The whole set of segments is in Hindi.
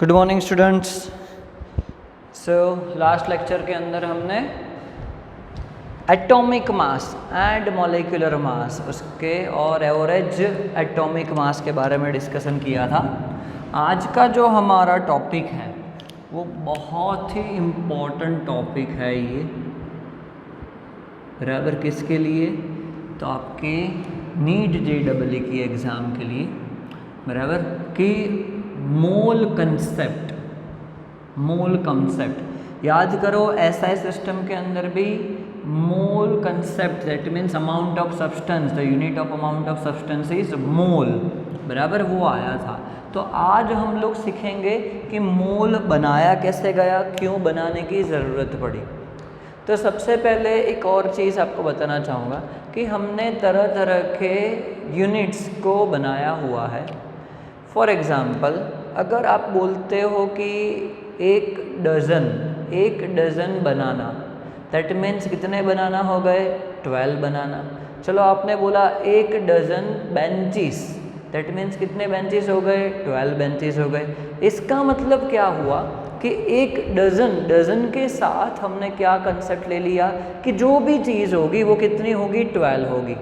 Good morning students. Last lecture के अंदर हमने atomic mass and molecular mass उसके और एवरेज एटॉमिक मास के बारे में डिस्कशन किया था। आज का जो हमारा टॉपिक है वो बहुत ही इम्पोर्टेंट टॉपिक है ये, बराबर किसके लिए? तो आपके नीट JEE की एग्ज़ाम के लिए, बराबर कि मोल कंसेप्ट याद करो। SI सिस्टम के अंदर भी मोल concept that means amount of substance, the unit of amount of substance is mole, बराबर वो आया था। तो आज हम लोग सीखेंगे कि मोल बनाया कैसे गया, क्यों बनाने की ज़रूरत पड़ी। तो सबसे पहले एक और चीज़ आपको बताना चाहूँगा कि हमने तरह तरह के यूनिट्स को बनाया हुआ है। फॉर एग्ज़ाम्पल, अगर आप बोलते हो कि एक डज़न बनाना, दैट मीन्स कितने बनाना हो गए? 12 बनाना। चलो आपने बोला एक डज़न बेंचेस, दैट मीन्स कितने बेंचेस हो गए? 12 बेंचेस हो गए। इसका मतलब क्या हुआ कि एक डज़न के साथ हमने क्या कंसेप्ट ले लिया कि जो भी चीज़ होगी वो कितनी होगी? 12 होगी।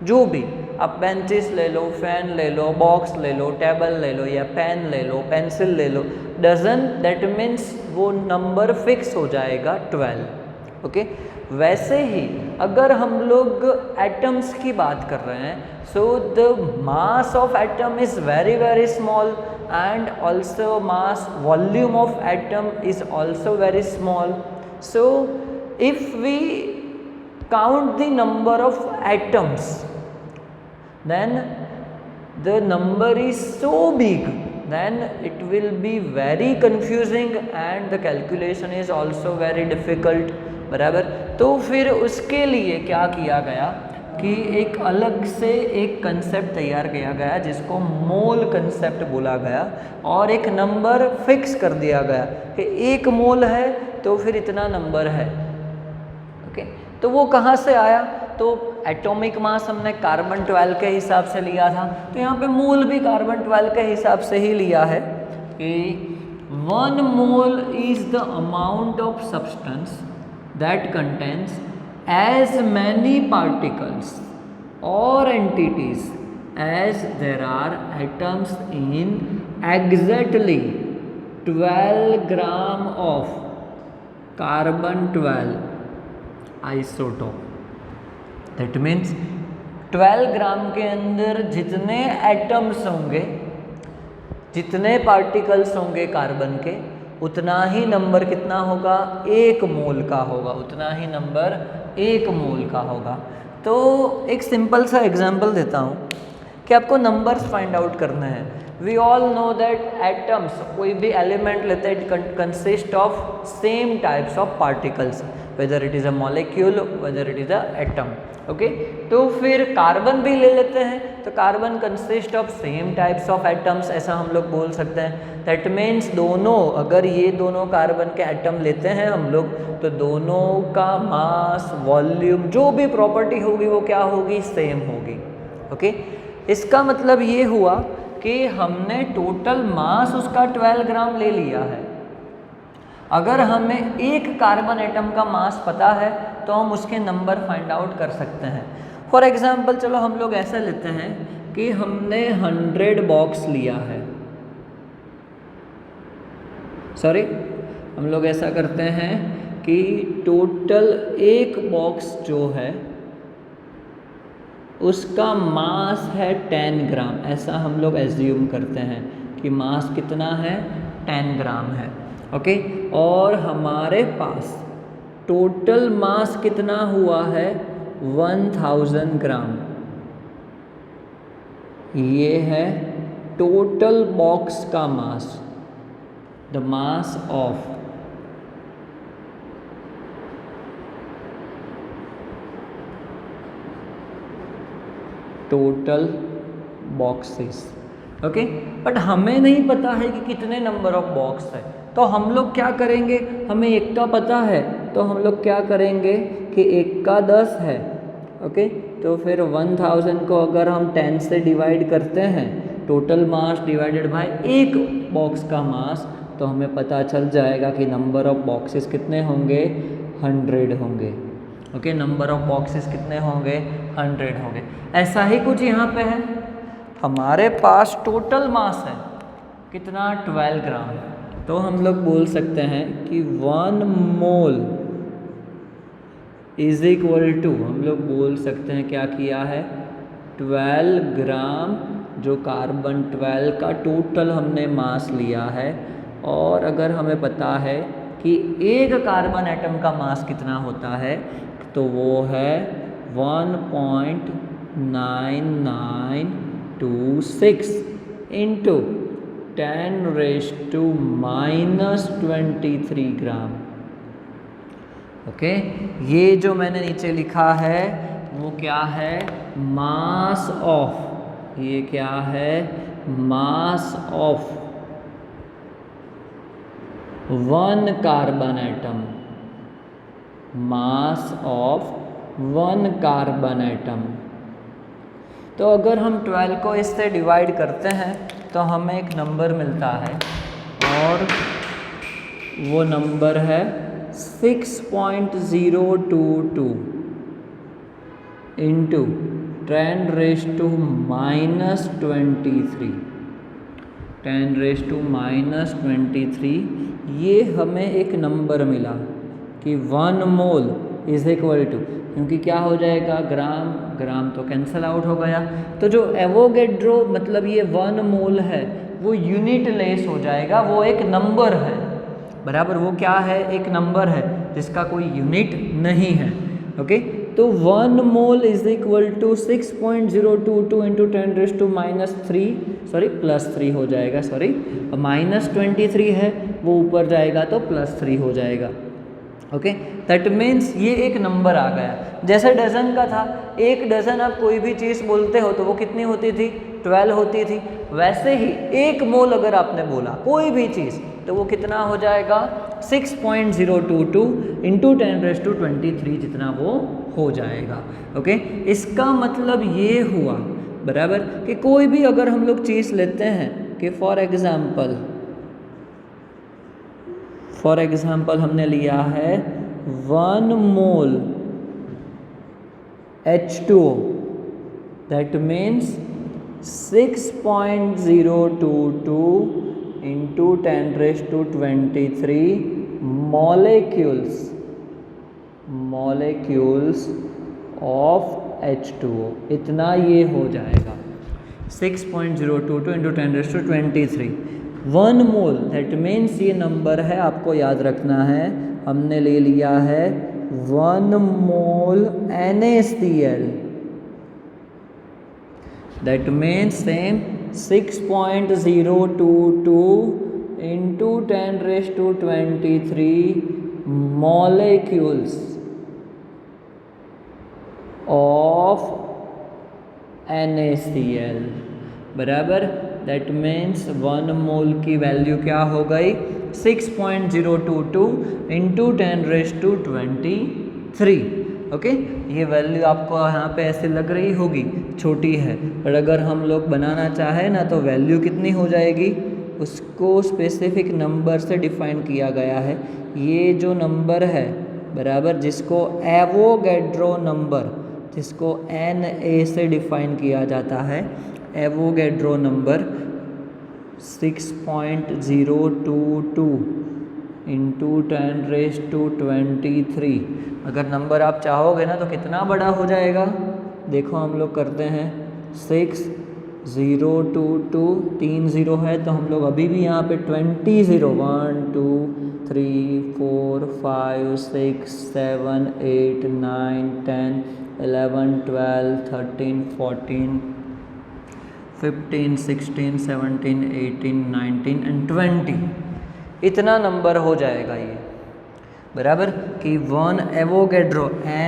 जो भी आप बेंचेस ले लो, फैन ले लो, बॉक्स ले लो, टेबल ले लो या पेन ले लो, पेंसिल ले लो, डज़न दैट मीन्स वो नंबर फिक्स हो जाएगा 12। ओके, वैसे ही अगर हम लोग एटम्स की बात कर रहे हैं, so the mass of atom is very very small and also mass volume of atom is also very small. So if we count the number of atoms, then the number is so big, then it will be very confusing and the calculation is also very difficult, बराबर। तो फिर उसके लिए क्या किया गया कि एक अलग से एक कंसेप्ट तैयार किया गया जिसको मोल कंसेप्ट बोला गया, और एक नंबर फिक्स कर दिया गया कि एक मोल है तो फिर इतना नंबर है। ओके, तो वो कहाँ से आया? तो एटॉमिक मास हमने कार्बन 12 के हिसाब से लिया था, तो यहाँ पे मोल भी कार्बन 12 के हिसाब से ही लिया है कि 1 mole is the amount of substance that contains as many particles or entities as there are atoms in exactly 12 gram of carbon 12 isotope. That means 12 ग्राम के अंदर जितने एटम्स होंगे, जितने पार्टिकल्स होंगे कार्बन के, उतना ही नंबर कितना होगा? 1 मोल का होगा, उतना ही नंबर 1 मोल का होगा। तो एक सिंपल सा एग्जांपल देता हूँ कि आपको नंबर्स फाइंड आउट करना है। We all know that atoms, कोई भी एलिमेंट लेते हैं, consist of same types of particles, whether it is a molecule, whether it is a atom. Okay, तो फिर कार्बन भी ले लेते हैं, तो carbon consist of same types of atoms, ऐसा हम लोग बोल सकते हैं। दैट मीन्स दोनों, अगर ये दोनों कार्बन के एटम लेते हैं हम लोग, तो दोनों का मास, वॉल्यूम, जो भी प्रॉपर्टी होगी वो क्या होगी? सेम होगी। ओके, इसका मतलब ये हुआ कि हमने टोटल मास उसका 12 ग्राम ले लिया है। अगर हमें एक कार्बन एटम का मास पता है तो हम उसके नंबर फाइंड आउट कर सकते हैं। फॉर एग्जांपल, चलो हम लोग ऐसा लेते हैं कि हमने 100 बॉक्स लिया है, सॉरी हम लोग ऐसा करते हैं कि टोटल एक बॉक्स जो है उसका मास है 10 ग्राम, ऐसा हम लोग एज्यूम करते हैं कि मास कितना है? 10 ग्राम है। ओके, और हमारे पास टोटल मास कितना हुआ है? 1000 ग्राम। ये है टोटल बॉक्स का mass, the mass of total boxes. Okay, but हमें नहीं पता है कि कितने नंबर ऑफ बॉक्स है, तो हम लोग क्या करेंगे? हमें एक का पता है, तो हम लोग क्या करेंगे कि एक का 10 है। ओके, तो फिर 1000 को अगर हम 10 से डिवाइड करते हैं टोटल मास डिवाइडेड बाय एक बॉक्स का मास, तो हमें पता चल जाएगा कि नंबर ऑफ बॉक्सेस कितने होंगे, 100 होंगे। ओके, नंबर ऑफ बॉक्सेस कितने होंगे, 100 होंगे। ऐसा ही कुछ यहाँ पे है, हमारे पास टोटल मास है कितना, 12 ग्राम। तो हम लोग बोल सकते हैं कि 1 मोल इज इक्वल टू, हम लोग बोल सकते हैं क्या किया है, 12 ग्राम, जो कार्बन 12 का टोटल हमने मास लिया है। और अगर हमें पता है कि एक कार्बन एटम का मास कितना होता है, तो वो है 1.9926 इंटू 10⁻⁻23 ग्राम। ओके, ये जो मैंने नीचे लिखा है वो क्या है, मास ऑफ, ये क्या है, mass of 1 carbon atom, mass of 1 carbon atom. तो अगर हम 12 को इससे डिवाइड करते हैं तो हमें एक नंबर मिलता है, और वो नंबर है 6.022 इंटू 10⁻⁻23, 10⁻⁻23। ये हमें एक नंबर मिला कि 1 मोल इज इक्वल टू, क्योंकि क्या हो जाएगा, ग्राम ग्राम तो कैंसिल आउट हो गया, तो जो एवोगैड्रो मतलब ये 1 मोल है वो यूनिट लेस हो जाएगा, वो एक नंबर है, बराबर, वो क्या है, एक नंबर है जिसका कोई यूनिट नहीं है। ओके, तो 1 mole is equal to 6.022 into 10⁻³ sorry +3 हो जाएगा, सॉरी -23 है, वो ऊपर जाएगा तो +3 हो जाएगा। ओके, दैट मीन्स ये एक नंबर आ गया। जैसे डजन का था, एक डजन आप कोई भी चीज़ बोलते हो तो वो कितनी होती थी, 12 होती थी। वैसे ही एक मोल अगर आपने बोला कोई भी चीज़, तो वो कितना हो जाएगा, 6.022 इंटू 10⁻23 जितना वो हो जाएगा। ओके, इसका मतलब ये हुआ, बराबर, कि कोई भी अगर हम लोग चीज़ लेते हैं कि फॉर एग्जाम्पल हमने लिया है 1 मोल H2O, that means 6.022 into 10⁻23 molecules of H2O, इतना ये हो जाएगा 6.022 इंटू 10⁻23 1 मोल, दैट मीन्स ये नंबर है, आपको याद रखना है, हमने ले लिया है 1 मोल NaCl, that means same 6.022 into 10⁻23 molecules of NaCl, बराबर, दैट मीन्स 1 मोल की वैल्यू क्या हो गई, 6.022 इंटू 10⁻23। ओके, ये वैल्यू आपको यहाँ पे ऐसे लग रही होगी छोटी है, पर अगर हम लोग बनाना चाहें ना तो वैल्यू कितनी हो जाएगी, उसको स्पेसिफिक नंबर से डिफाइन किया गया है। ये जो नंबर है, बराबर, जिसको एवोगैड्रो नंबर, जिसको Na से डिफाइन किया जाता है, एवोगैड्रो नंबर 6.022 इंटू 10⁻23। अगर नंबर आप चाहोगे ना तो कितना बड़ा हो जाएगा, देखो हम लोग करते हैं 6.022, 3 0 है तो हम लोग अभी भी यहाँ पे 20 0, 1 2 3 4 5 6 7 8 9 10 11 12 13 14 15 16 17 18 19 एंड 20, इतना नंबर हो जाएगा ये, बराबर, कि 1 एवोगैड्रो Na,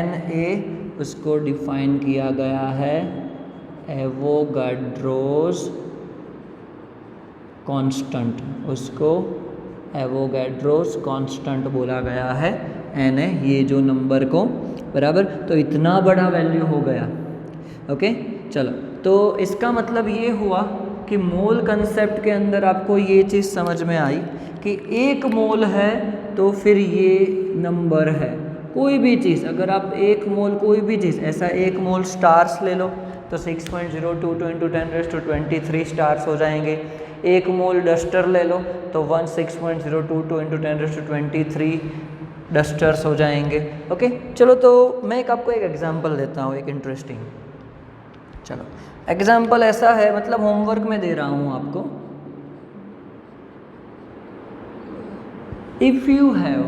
उसको डिफाइन किया गया है एवोगैड्रोस कांस्टेंट, उसको एवोगैड्रोस कांस्टेंट बोला गया है Na, ये जो नंबर को, बराबर, तो इतना बड़ा वैल्यू हो गया। ओके, चलो, तो इसका मतलब ये हुआ कि मोल कंसेप्ट के अंदर आपको ये चीज़ समझ में आई कि एक मोल है तो फिर ये नंबर है। कोई भी चीज़, अगर आप एक मोल कोई भी चीज़, ऐसा एक मोल स्टार्स ले लो तो 6.022 × 10⁻23 स्टार्स हो जाएंगे। एक मोल डस्टर ले लो तो 16.022 × 10⁻23 डस्टर्स हो जाएंगे। ओके, चलो तो मैं आपको एक एग्जांपल देता हूँ, एक इंटरेस्टिंग। चलो एग्जाम्पल ऐसा है, मतलब होमवर्क में दे रहा हूँ आपको। If you have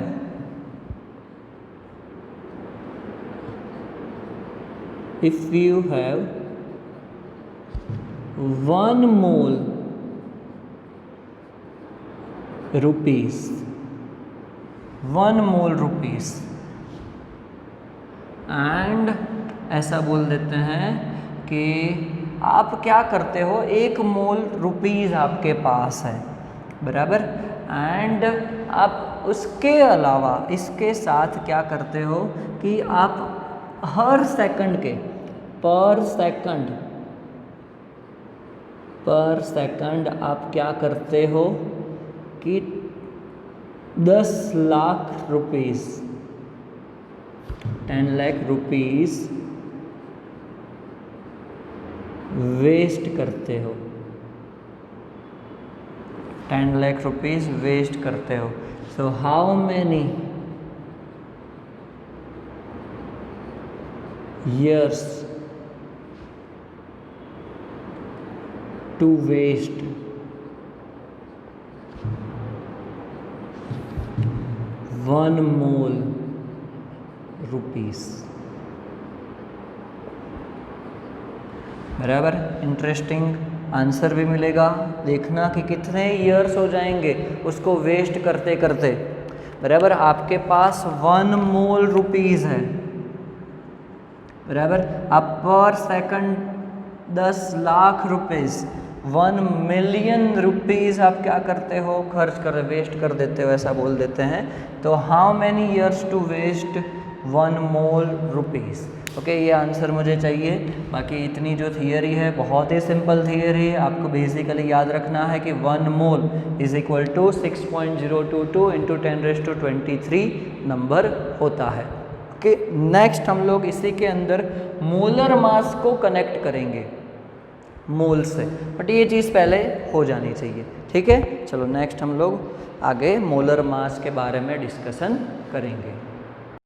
one mole rupees and ऐसा बोल देते हैं कि आप क्या करते हो, एक मोल रुपीज़ आपके पास है, बराबर, एंड आप उसके अलावा इसके साथ क्या करते हो कि आप हर सेकंड के पर सेकंड आप क्या करते हो कि 10 lakh rupees 10 lakh rupees waste करते हो, 10 लाख रुपीस वेस्ट करते हो। So how many years to waste 1 mole rupees, बराबर। इंटरेस्टिंग आंसर भी मिलेगा, देखना कि कितने ईयर्स हो जाएंगे उसको वेस्ट करते करते, बराबर। आपके पास 1 मोल रुपीज़ है, बराबर। आप पर second 10 lakh rupees 1 million rupees आप क्या करते हो, खर्च कर वेस्ट कर देते हो, ऐसा बोल देते हैं। तो how many years to waste 1 mole rupees. Okay, ये आंसर मुझे चाहिए। बाकी इतनी जो थियरी है बहुत ही सिंपल थियरी है, आपको बेसिकली याद रखना है कि 1 mole is equal to 6.022 × 10⁻23 number होता है। ओके, नेक्स्ट हम लोग इसी के अंदर मोलर मास को कनेक्ट करेंगे मोल से, बट ये चीज़ पहले हो जानी चाहिए, ठीक है। चलो नेक्स्ट हम लोग आगे मोलर मास के बारे में डिस्कशन करेंगे।